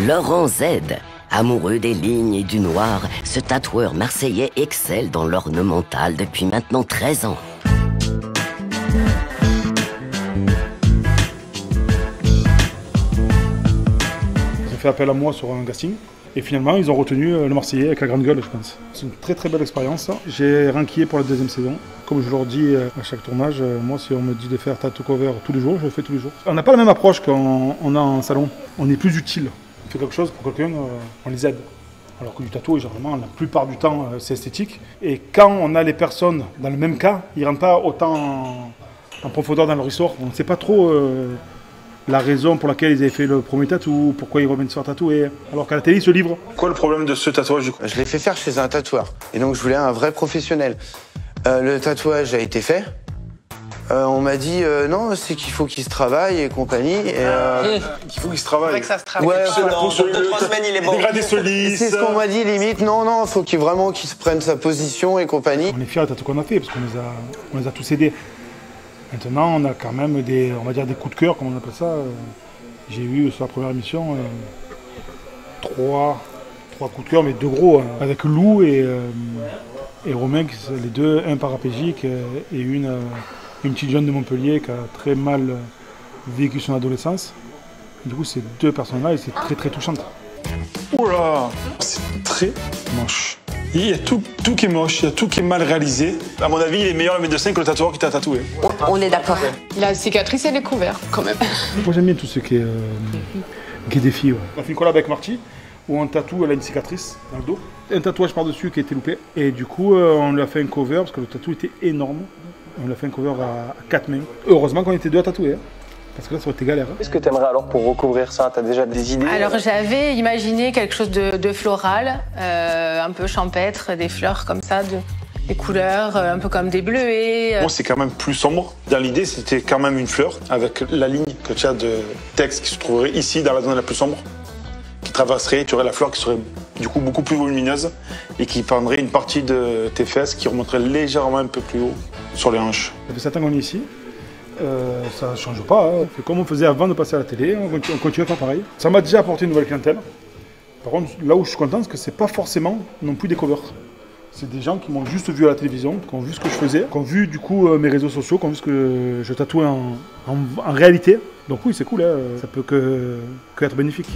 Laurent Z, amoureux des lignes et du noir, ce tatoueur marseillais excelle dans l'ornemental depuis maintenant 13 ans. Ils ont fait appel à moi sur un casting et finalement ils ont retenu le Marseillais avec la grande gueule, je pense. C'est une très très belle expérience. J'ai ranquillé pour la deuxième saison. Comme je leur dis à chaque tournage, moi si on me dit de faire tattoo cover tous les jours, je le fais tous les jours. On n'a pas la même approche qu'on a en salon. On est plus utile. On fait quelque chose pour quelqu'un, on les aide. Alors que du tatouage, généralement, la plupart du temps, c'est esthétique. Et quand on a les personnes dans le même cas, ils ne rentrent pas autant en profondeur dans leur histoire. On ne sait pas trop la raison pour laquelle ils avaient fait le premier tatou, pourquoi ils reviennent se faire tatouer. Alors qu'à la télé, ils se livrent. Quoi le problème de ce tatouage du coup? Je l'ai fait faire chez un tatoueur. Et donc je voulais un vrai professionnel. Le tatouage a été fait. On m'a dit non, c'est qu'il faut qu'il se travaille et compagnie. Il faut qu'il se travaille. Faudrait que ça se travaille. Ouais, Dans 2-3 semaines, il est bon. Dégradé se lisse. c'est ce qu'on m'a dit limite. Non, non, faut qu'il vraiment qu'il se prenne sa position et compagnie. On est fiers des tatous qu'on a fait parce qu'on les a tous aidés. Maintenant, on a quand même des, on va dire des coups de cœur, comme on appelle ça. J'ai eu sur la première émission trois coups de cœur, mais deux gros, hein, avec Lou et Romain, les deux, un paraplégique et une petite jeune de Montpellier qui a très mal vécu son adolescence. Du coup, ces deux personnes-là, c'est très très touchant. Oula, c'est très moche. Il y a tout qui est moche, il y a tout qui est mal réalisé. À mon avis, il est meilleur le médecin que le tatoueur qui t'a tatoué. On est d'accord. La cicatrice, elle est couverte, quand même. Moi, j'aime bien tout ce qui est défi. Ouais. On a fait une collab avec Marty, où un tatou, elle a une cicatrice dans le dos. Un tatouage par-dessus qui a été loupé. Et du coup, on lui a fait un cover, parce que le tatou était énorme. On lui a fait un cover à 4 mains. Heureusement qu'on était deux à tatouer, hein, parce que là, ça aurait été galère. Hein. Qu'est-ce que tu aimerais alors pour recouvrir ça? Tu as déjà des idées? Alors j'avais imaginé quelque chose de floral, un peu champêtre, des fleurs comme ça, des couleurs, un peu comme des bleuets. Moi, c'est quand même plus sombre. Dans l'idée, c'était quand même une fleur avec la ligne que tu as de texte qui se trouverait ici, dans la zone la plus sombre, qui traverserait, tu aurais la fleur qui serait du coup beaucoup plus volumineuse et qui prendrait une partie de tes fesses qui remonterait légèrement un peu plus haut sur les hanches. Ça fait 7 ans qu'on est ici. Ça ne change pas. Hein. On fait comme on faisait avant de passer à la télé, on continue à faire pareil. Ça m'a déjà apporté une nouvelle clientèle. Par contre, là où je suis content, c'est que c'est pas forcément non plus des covers. C'est des gens qui m'ont juste vu à la télévision, qui ont vu ce que je faisais, qui ont vu du coup mes réseaux sociaux, qui ont vu ce que je tatouais en réalité. Donc oui, c'est cool, hein. Ça peut que être bénéfique.